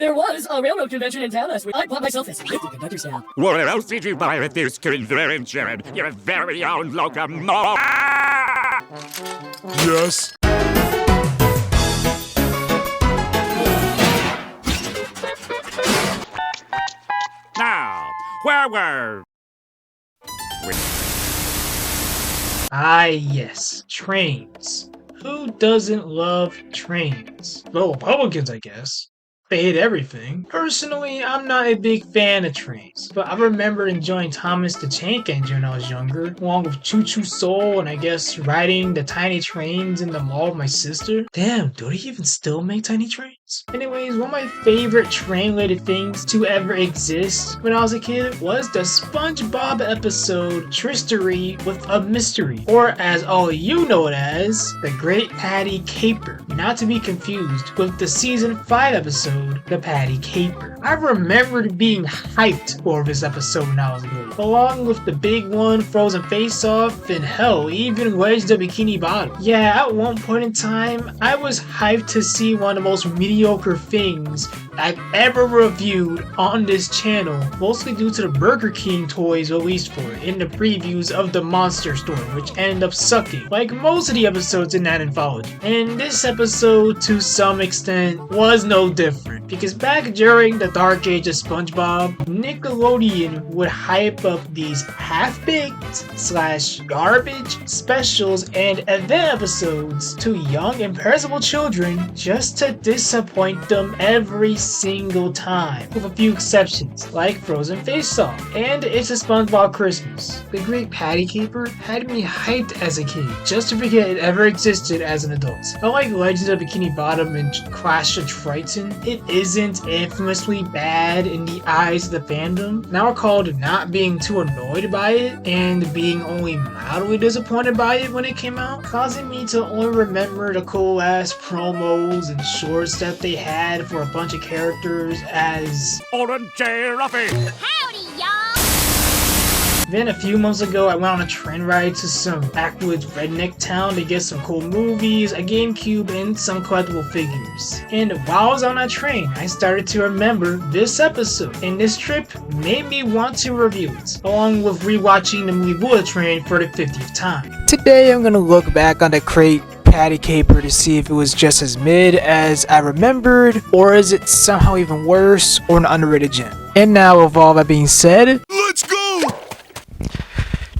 There was a railroad convention in town last week. I bought myself this nifty conductor style. Where else did you buy this convention? Your very own locomotive? Yes. Now, where were... Ah yes, trains. Who doesn't love trains? Well, Republicans, I guess. They hate everything. Personally, I'm not a big fan of trains, but I remember enjoying Thomas the Tank Engine when I was younger, along with Choo Choo Soul and I guess riding the tiny trains in the mall with my sister. Damn, do they even still make tiny trains? Anyways, one of my favorite train-related things to ever exist when I was a kid was the SpongeBob episode Tristery with a Mystery, or as all you know it as, the Great Patty Caper, not to be confused with the season 5 episode, The Patty Caper. I remembered being hyped for this episode when I was little, along with the big one, Frozen Face Off, and hell, even Wedge the Bikini Bottom. Yeah, at one point in time, I was hyped to see one of the most mediocre things I've ever reviewed on this channel, mostly due to the Burger King toys released for it in the previews of the Monster Store, which ended up sucking, like most of the episodes in that anthology. And this episode, to some extent, was no different, because back during the dark age of SpongeBob, Nickelodeon would hype up these half-baked / garbage specials and event episodes to young and perishable children just to disappoint them every single time, with a few exceptions, like Frozen Face Off and It's a SpongeBob Christmas. The Great Patty Caper had me hyped as a kid, just to forget it ever existed as an adult. Unlike Legends of Bikini Bottom and Clash of Triton, it isn't infamously bad in the eyes of the fandom. Now we're called not being too annoyed by it and being only mildly disappointed by it when it came out, causing me to only remember the cool ass promos and shorts that they had for a bunch of characters as Orange J. Ruffy! Howdy, y'all! Then a few months ago, I went on a train ride to some backwoods redneck town to get some cool movies, a GameCube, and some collectible figures. And while I was on that train, I started to remember this episode, and this trip made me want to review it, along with rewatching the movie Bullet Train for the 50th time. Today, I'm gonna look back on the Great Patty Caper to see if it was just as mid as I remembered, or is it somehow even worse, or an underrated gem. And now, with all that being said, Let's go!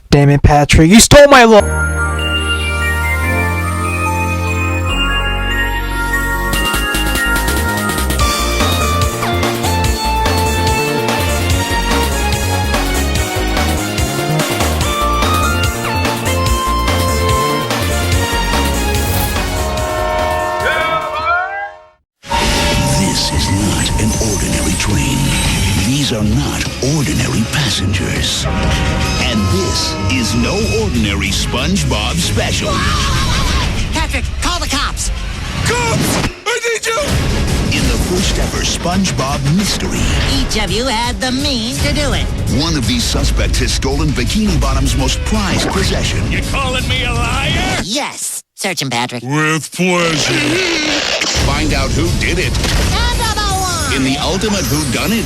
damn it, Patrick, you stole my This is not an ordinary train. These are not ordinary passengers. And this is no ordinary SpongeBob special. Patrick, call the cops! Cops! I need you! In the first ever SpongeBob mystery, Each of you had the means to do it. one of these suspects has stolen Bikini Bottom's most prized possession. You calling me a liar? Yes! Search him, Patrick. With pleasure. Find out who did it Another one! in the ultimate whodunit.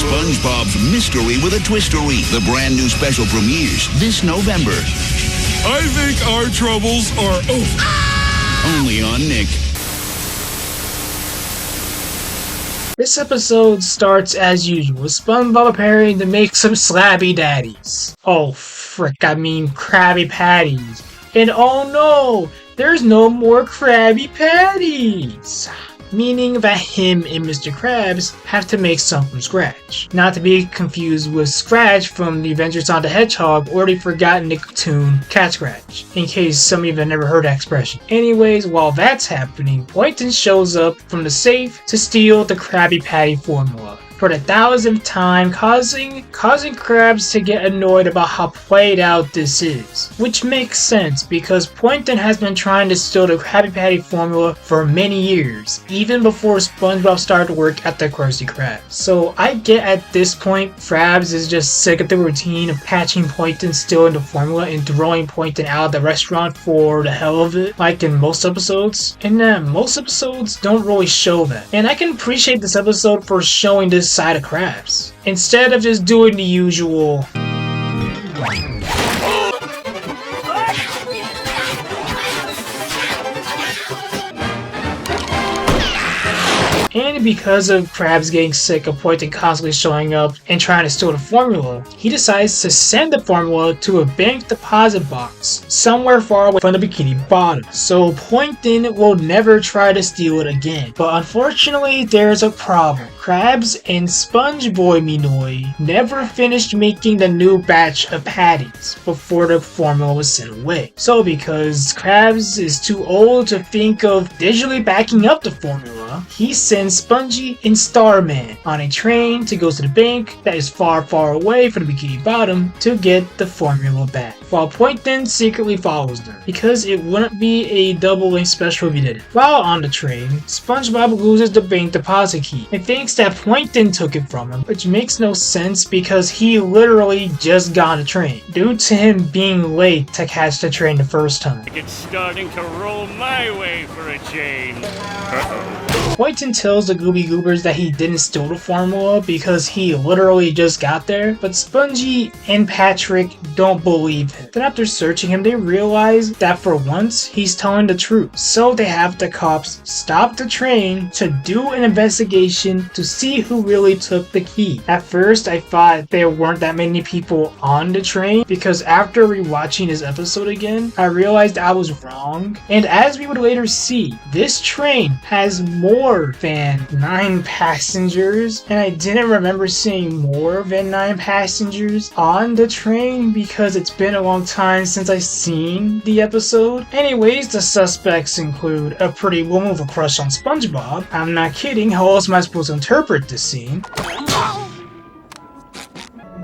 SpongeBob's Mystery with a Twistery. The brand new special premieres this November. I think our troubles are over. Only on Nick. This episode starts as usual with SpongeBob preparing to make some slabby daddies. Oh frick, I mean Krabby Patties. And oh no, there's no more Krabby Patties! Meaning that him and Mr. Krabs have to make some from scratch. Not to be confused with Scratch from the Adventures on the Hedgehog or the forgotten Nicktoon Cat Scratch, in case some of you have never heard that expression. Anyways, while that's happening, Boynton shows up from the safe to steal the Krabby Patty formula for the 1000th time, causing Krabs to get annoyed about how played out this is. Which makes sense because Plankton has been trying to steal the Krabby Patty formula for many years, even before SpongeBob started to work at the Krusty Krab. So I get at this point, Krabs is just sick of the routine of catching Plankton stealing the formula and throwing Plankton out of the restaurant for the hell of it, like in most episodes. And most episodes don't really show that. And I can appreciate this episode for showing this side of Krabs, instead of just doing the usual and because of Krabs getting sick of Plankton constantly showing up and trying to steal the formula, he decides to send the formula to a bank deposit box somewhere far away from the Bikini Bottom, so Plankton will never try to steal it again. But unfortunately, there's a problem. Krabs and SpongeBob Minoi never finished making the new batch of patties before the formula was sent away. So because Krabs is too old to think of digitally backing up the formula, he sends Spongy and Starman on a train to go to the bank that is far, far away from the Bikini Bottom to get the formula back, while Plankton secretly follows them, because it wouldn't be a double link special if he did it. While on the train, SpongeBob loses the bank deposit key and thinks that Plankton took it from him, which makes no sense because he literally just got on the train, due to him being late to catch the train the first time. It's starting to roll my way for a change. Plankton tells the Gooby Goobers that he didn't steal the formula because he literally just got there, but Spongy and Patrick don't believe him. Then after searching him, they realize that for once, he's telling the truth. So they have the cops stop the train to do an investigation to see who really took the key. At first, I thought there weren't that many people on the train, because after rewatching this episode again, I realized I was wrong. And as we would later see, this train has more than 9 passengers, and I didn't remember seeing more than 9 passengers on the train because it's been a long time since I've seen the episode. Anyways, the suspects include a pretty woman with a crush on SpongeBob. I'm not kidding, how else am I supposed to interpret this scene?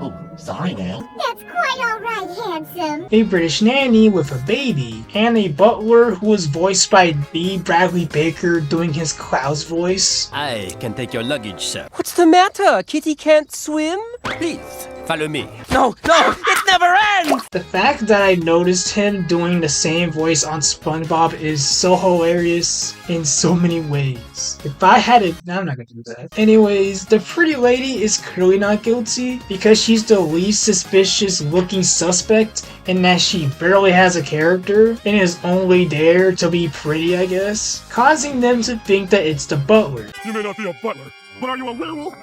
Oh, sorry, man. That's quite alright, handsome. A British nanny with a baby, and a butler who was voiced by B. Bradley Baker doing his Klaus voice. I can take your luggage, sir. What's the matter? Kitty can't swim? Please, follow me. No, it never ends! The fact that I noticed him doing the same voice on SpongeBob is so hilarious in so many ways. If I had it, I'm not gonna do that. Anyways, the pretty lady is clearly not guilty because she's the least suspicious looking suspect, in that she barely has a character and is only there to be pretty, I guess, causing them to think that it's the butler. You may not be a butler, but are you a werewolf?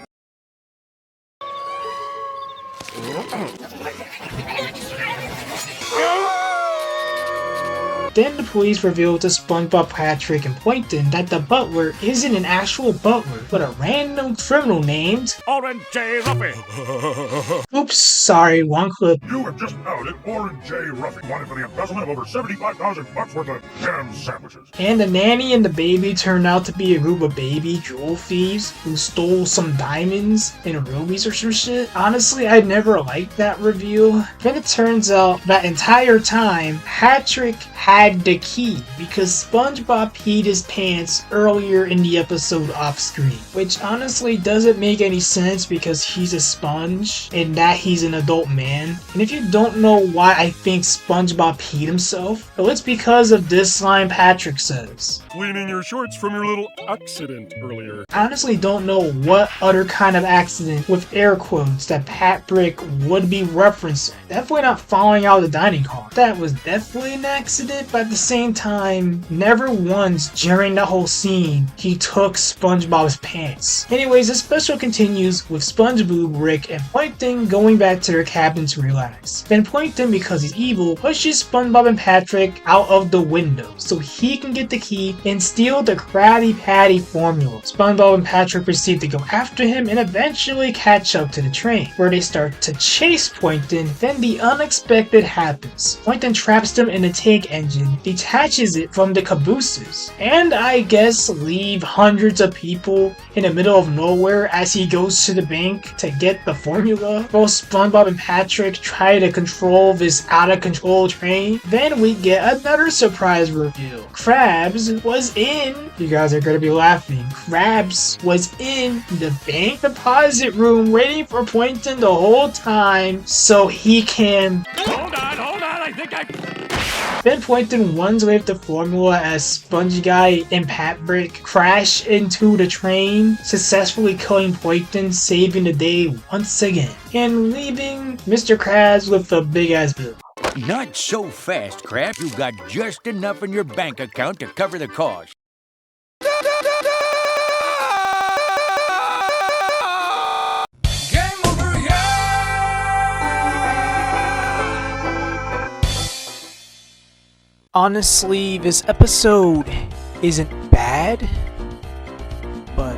Then the police revealed to SpongeBob, Patrick, and Plankton that the butler isn't an actual butler, but a random criminal named Orange J. Ruffy. Oops, sorry, one clip. You have just outed Orange J. Ruffy, wanted for the embezzlement of over $75,000 worth of ham sandwiches. And the nanny and the baby turned out to be a group of baby jewel thieves who stole some diamonds and rubies or some shit. Honestly, I never liked that reveal. Then it turns out that entire time, Patrick had the key because SpongeBob peed his pants earlier in the episode off screen, which honestly doesn't make any sense because he's a sponge and that he's an adult man. And if you don't know why I think SpongeBob peed himself, well, it's because of this line Patrick says. Cleaning your shorts from your little accident earlier. I honestly don't know what other kind of accident with air quotes that Patrick would be referencing. Definitely not falling out of the dining car. That was definitely an accident, but at the same time, never once during the whole scene he took SpongeBob's pants. Anyways, the special continues with SpongeBob, Rick, and Plankton going back to their cabin to relax. Then Plankton, because he's evil, pushes SpongeBob and Patrick out of the window so he can get the key and steal the Krabby Patty formula. SpongeBob and Patrick proceed to go after him and eventually catch up to the train, where they start to chase Plankton. Then the unexpected happens. Plankton traps them in the tank engine engine, detaches it from the cabooses, and I guess leave hundreds of people in the middle of nowhere as he goes to the bank to get the formula. Both SpongeBob and Patrick try to control this out-of-control train. Then we get another surprise reveal. Krabs was in, you guys are gonna be laughing, Krabs was in the bank deposit room waiting for Plankton the whole time so he can... Hold on, I think Then Plankton runs away with the formula as Spongy Guy and Patrick crash into the train, successfully killing Plankton, saving the day once again, and leaving Mr. Krabs with a big ass bill. Not so fast, Krabs. You've got just enough in your bank account to cover the cost. Honestly, this episode isn't bad, but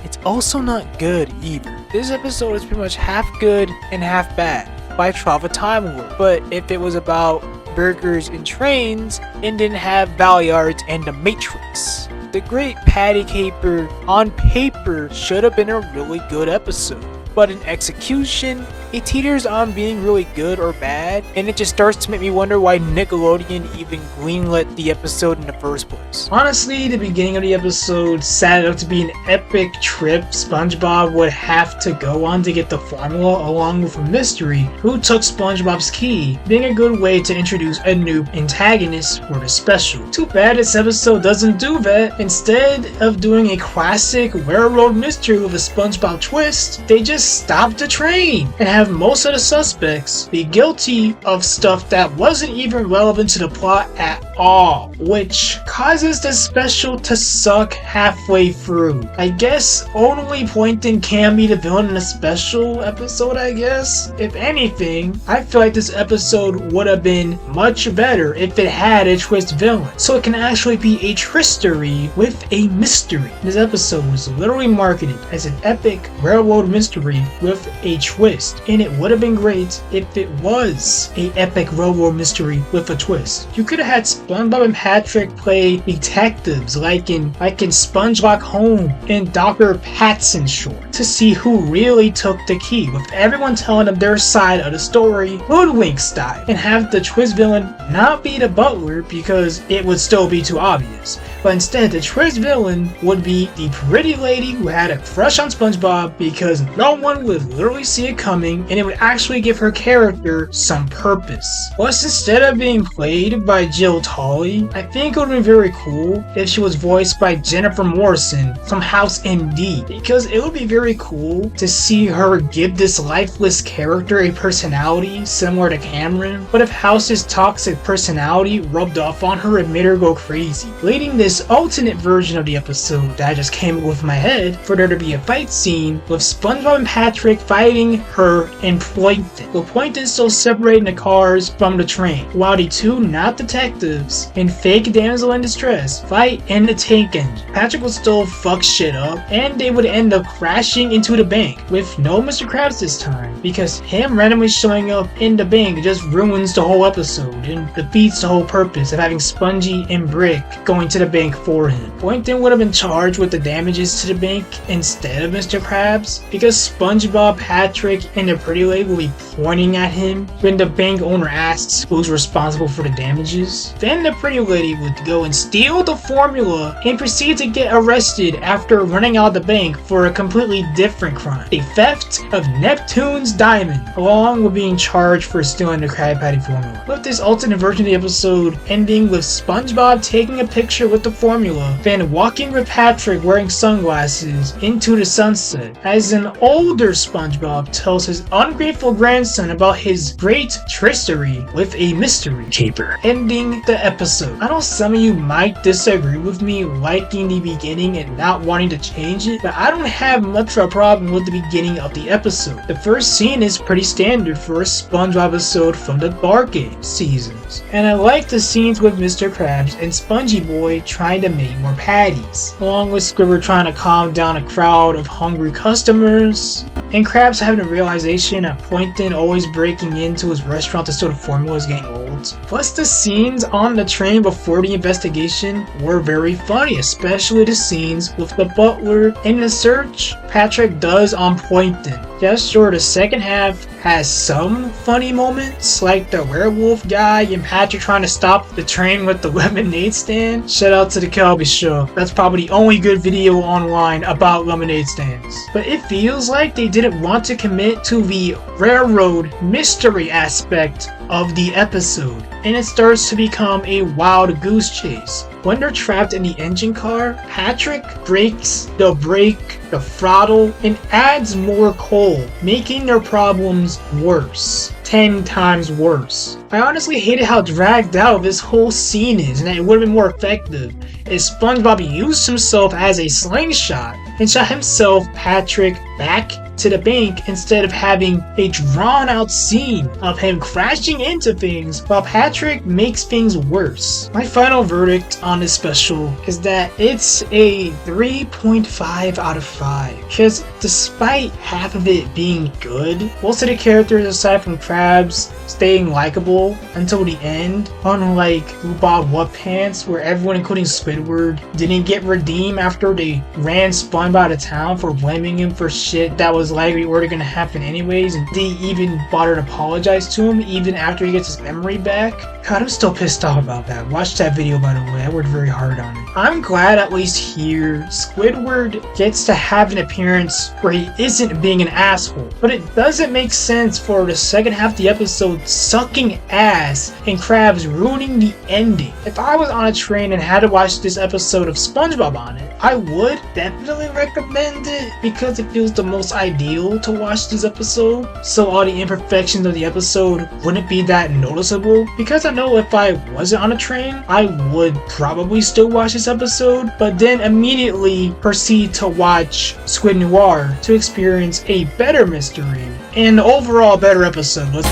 it's also not good either. This episode is pretty much half good and half bad by Travel Time Warp. But if it was about burgers and trains and didn't have Valyards and the Matrix, the Great Patty Caper on paper should have been a really good episode. But in execution, it teeters on being really good or bad, and it just starts to make me wonder why Nickelodeon even greenlit the episode in the first place. Honestly, the beginning of the episode set up to be an epic trip SpongeBob would have to go on to get the formula, along with a mystery who took SpongeBob's key, being a good way to introduce a new antagonist for the special. Too bad this episode doesn't do that. Instead of doing a classic railroad mystery with a SpongeBob twist, they just stop the train and have most of the suspects be guilty of stuff that wasn't even relevant to the plot at all, which causes the special to suck halfway through. I guess only Plankton can be the villain in a special episode, I guess. If anything, I feel like this episode would have been much better if it had a twist villain, so it can actually be a twistery with a mystery. This episode was literally marketed as an epic railroad mystery with a twist, and it would have been great if it was a epic railroad mystery with a twist. You could have had SpongeBob and Patrick play detectives like in Sponge Lock Home and Dr. Patson Short to see who really took the key, with everyone telling them their side of the story, hoodwink style, and have the twist villain not be the butler because it would still be too obvious. But instead, the twist villain would be the pretty lady who had a crush on SpongeBob because no one would literally see it coming, and it would actually give her character some purpose. Plus, instead of being played by Jill Tolley, I think it would have been very cool if she was voiced by Jennifer Morrison from House MD, because it would be very cool to see her give this lifeless character a personality similar to Cameron, but if House's toxic personality rubbed off on her and made her go crazy, leading this alternate version of the episode that I just came up with in my head for there to be a fight scene with SpongeBob and Patrick fighting her and Plankton, with Plankton still separating the cars from the train, while the two not detectives and fake damsel in distress fight in the tank engine. Patrick would still fuck shit up, and they would end up crashing into the bank with no Mr. Krabs this time, because him randomly showing up in the bank just ruins the whole episode and defeats the whole purpose of having Spongy and Brick going to the bank for him. Plankton would have been charged with the damages to the bank instead of Mr. Krabs, because SpongeBob, Patrick, and the pretty lady will be pointing at him when the bank owner asks who's responsible for the damages. Then the pretty lady would go and steal the formula and proceed to get arrested after running out of the bank for a completely different crime, the theft of Neptune's diamond, along with being charged for stealing the Krabby Patty formula. With this alternate version of the episode ending with SpongeBob taking a picture with the formula, then walking with Patrick wearing sunglasses into the sunset, as an older SpongeBob tells his ungrateful grandson about his great trystery with a mystery caper, ending the episode. I know some of you might disagree with me liking the beginning and not wanting to change it, but I don't have much of a problem with the beginning of the episode. The first scene is pretty standard for a SpongeBob episode from the Dark Age seasons, and I like the scenes with Mr. Krabs and Spongy Boy trying to make more patties, along with Squidward trying to calm down a crowd of hungry customers, and Krabs having a realization that Plankton always breaking into his restaurant to steal the formula is getting old. episodes. Plus, the scenes on the train before the investigation were very funny, especially the scenes with the butler and the search Patrick does on Poynton. Yes, sure, the second half has some funny moments, like the werewolf guy and Patrick trying to stop the train with the lemonade stand. Shout out to the Kelby Show. That's probably the only good video online about lemonade stands. But it feels like they didn't want to commit to the railroad mystery aspect of the episode, and it starts to become a wild goose chase. When they're trapped in the engine car, Patrick breaks the brake, the throttle, and adds more coal, making their problems worse. 10 times worse. I honestly hated how dragged out this whole scene is, and that it would have been more effective if SpongeBob used himself as a slingshot and shot himself, Patrick, back to the bank instead of having a drawn out scene of him crashing into things while Patrick makes things worse. My final verdict on this special is that it's a 3.5 out of 5, because despite half of it being good, most of the characters aside from Krabs staying likable until the end, unlike Who Bought What Pants, where everyone including Squidward didn't get redeemed after they ran SpongeBob out of town for blaming him for shit that was likely already gonna happen anyways, and they even bothered to apologize to him even after he gets his memory back. God, I'm still pissed off about that. Watch that video, by the way. I worked very hard on it. I'm glad at least here Squidward gets to have an appearance where he isn't being an asshole, but it doesn't make sense for the second half of the episode sucking ass and Krabs ruining the ending. If I was on a train and had to watch this episode of SpongeBob on it, I would definitely recommend it because it feels the most ideal to watch this episode, so all the imperfections of the episode wouldn't be that noticeable. Because I know if I wasn't on a train, I would probably still watch this episode, but then immediately proceed to watch Squid Noir to experience a better mystery and overall better episode.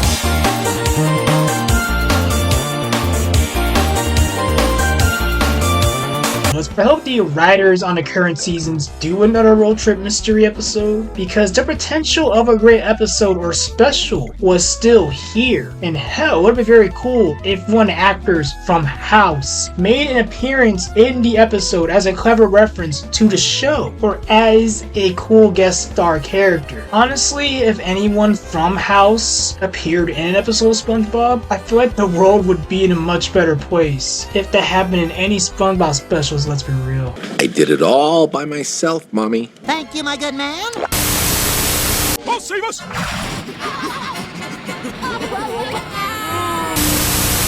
I hope the writers on the current seasons do another road trip mystery episode, because the potential of a great episode or special was still here. And hell, it would have been very cool if one of the actors from House made an appearance in the episode as a clever reference to the show, or as a cool guest star character. Honestly, if anyone from House appeared in an episode of SpongeBob, I feel like the world would be in a much better place. If that happened in any SpongeBob specials, let's be real. I did it all by myself, Mommy. Thank you, my good man. Oh, save us!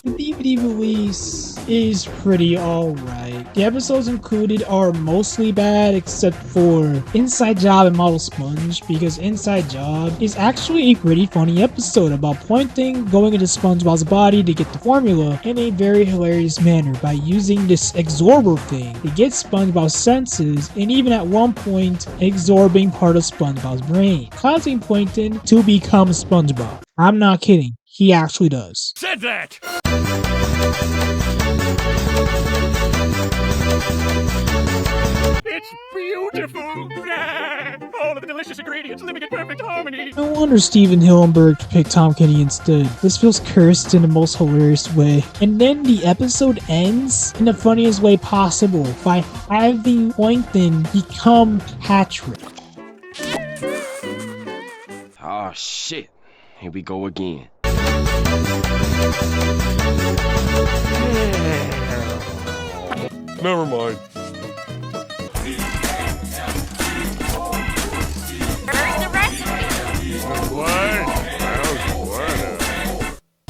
The DVD release is pretty alright. The episodes included are mostly bad except for Inside Job and Model Sponge, because Inside Job is actually a pretty funny episode about Poynting going into SpongeBob's body to get the formula in a very hilarious manner by using this absorber thing to get SpongeBob's senses, and even at one point absorbing part of SpongeBob's brain, causing Poynting to become SpongeBob. I'm not kidding. He actually does. Said that! It's beautiful! All of the delicious ingredients living in perfect harmony! No wonder Steven Hillenburg picked Tom Kenny instead. This feels cursed in the most hilarious way. And then the episode ends in the funniest way possible by having Poynton become Patrick. Oh shit. Here we go again. Never mind.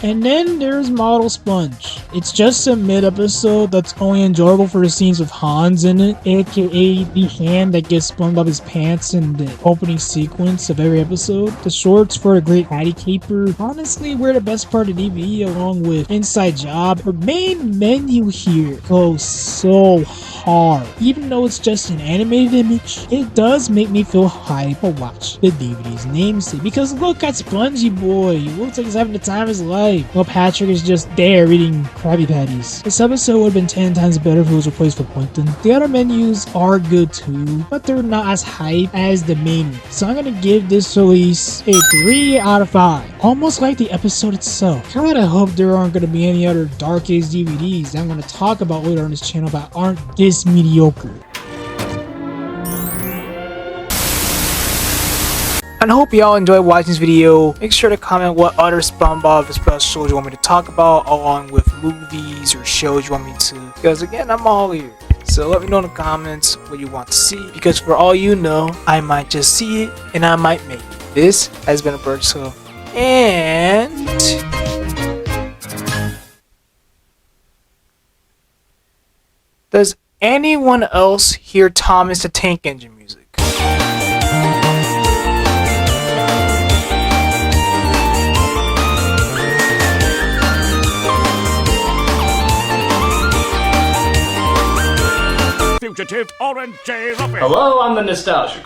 And then there's Model Sponge. It's just a mid-episode that's only enjoyable for the scenes with Hans in it, aka the hand that gives SpongeBob his pants in the opening sequence of every episode. The shorts for a great Patty Caper honestly were the best part of the DVD, along with Inside Job. The main menu here goes so hard. Even though it's just an animated image, it does make me feel hype to watch the DVD's namesake, because look at Spongy Boy. He looks like he's having the time of his life, while Patrick is just there eating Krabby Patties. This episode would have been 10 times better if it was replaced with Plankton. The other menus are good too, but they're not as hype as the main one. So I'm gonna give this release a 3 out of 5. Almost like the episode itself. Kinda hope there aren't gonna be any other Dark Age DVDs that I'm gonna talk about later on this channel that aren't this mediocre. And I hope y'all enjoyed watching this video. Make sure to comment what other SpongeBob specials you want me to talk about, along with movies or shows you want me to. Because again, I'm all ears. So let me know in the comments what you want to see. Because for all you know, I might just see it and I might make it. This has been a Bird Show. And does anyone else hear Thomas the Tank Engine music? Fugitive Orange J. Ruffy. Hello, I'm the Nostalgia